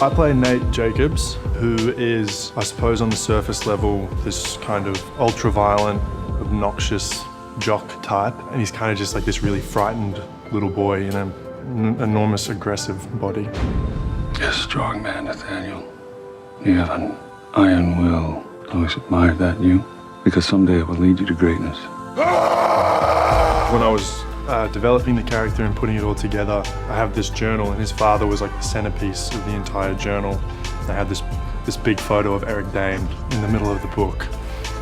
I play Nate Jacobs, who is, I suppose on the surface level, this kind of ultra-violent, obnoxious jock type. And he's kind of just like this really frightened little boy in an enormous aggressive body. You're a strong man, Nathaniel. You have an iron will. I always admired that in you, because someday it will lead you to greatness. When I was developing the character and putting it all together, I have this journal, and his father was like the centerpiece of the entire journal. I had this big photo of Eric Dane in the middle of the book,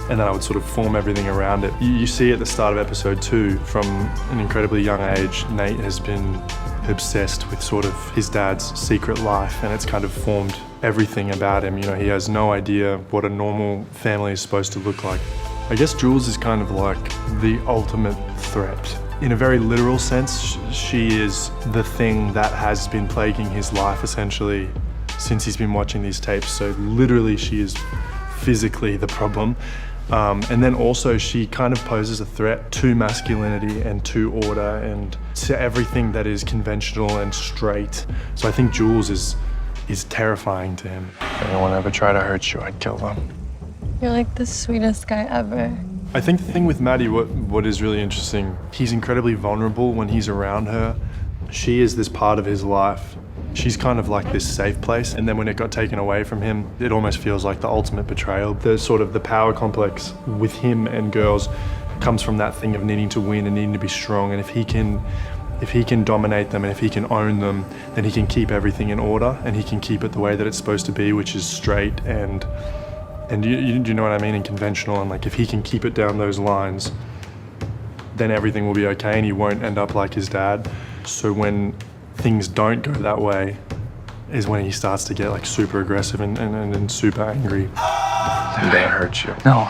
and then I would sort of form everything around it. You see at the start of episode 2, from an incredibly young age, Nate has been obsessed with sort of his dad's secret life, and it's kind of formed everything about him. You know, he has no idea what a normal family is supposed to look like. I guess Jules is kind of like the ultimate threat. In a very literal sense, she is the thing that has been plaguing his life essentially since he's been watching these tapes. So literally she is physically the problem. And then also she kind of poses a threat to masculinity and to order and to everything that is conventional and straight. So I think Jules is terrifying to him. If anyone ever tried to hurt you, I'd kill them. You're like the sweetest guy ever. I think the thing with Maddie, what is really interesting, he's incredibly vulnerable when he's around her. She is this part of his life. She's kind of like this safe place, and then when it got taken away from him, it almost feels like the ultimate betrayal. The sort of the power complex with him and girls comes from that thing of needing to win and needing to be strong, and if he can dominate them and if he can own them, then he can keep everything in order and he can keep it the way that it's supposed to be, which is straight and you know what I mean, and conventional, and like if he can keep it down those lines, then everything will be okay and he won't end up like his dad. So when things don't go that way is when he starts to get like super aggressive and super angry. And they hurt you. No.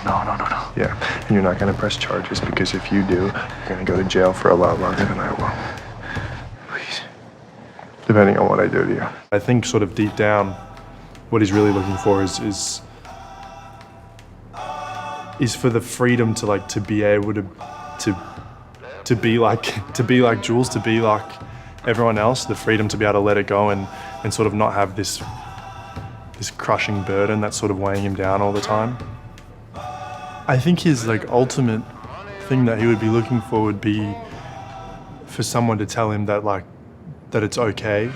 Yeah, and you're not gonna press charges because if you do, you're gonna go to jail for a lot longer than I will. Please. Depending on what I do to you. I think sort of deep down, what he's really looking for is for the freedom to be able to be like Jules, to be like everyone else, the freedom to be able to let it go and sort of not have this crushing burden that's sort of weighing him down all the time. I think his like ultimate thing that he would be looking for would be for someone to tell him that it's okay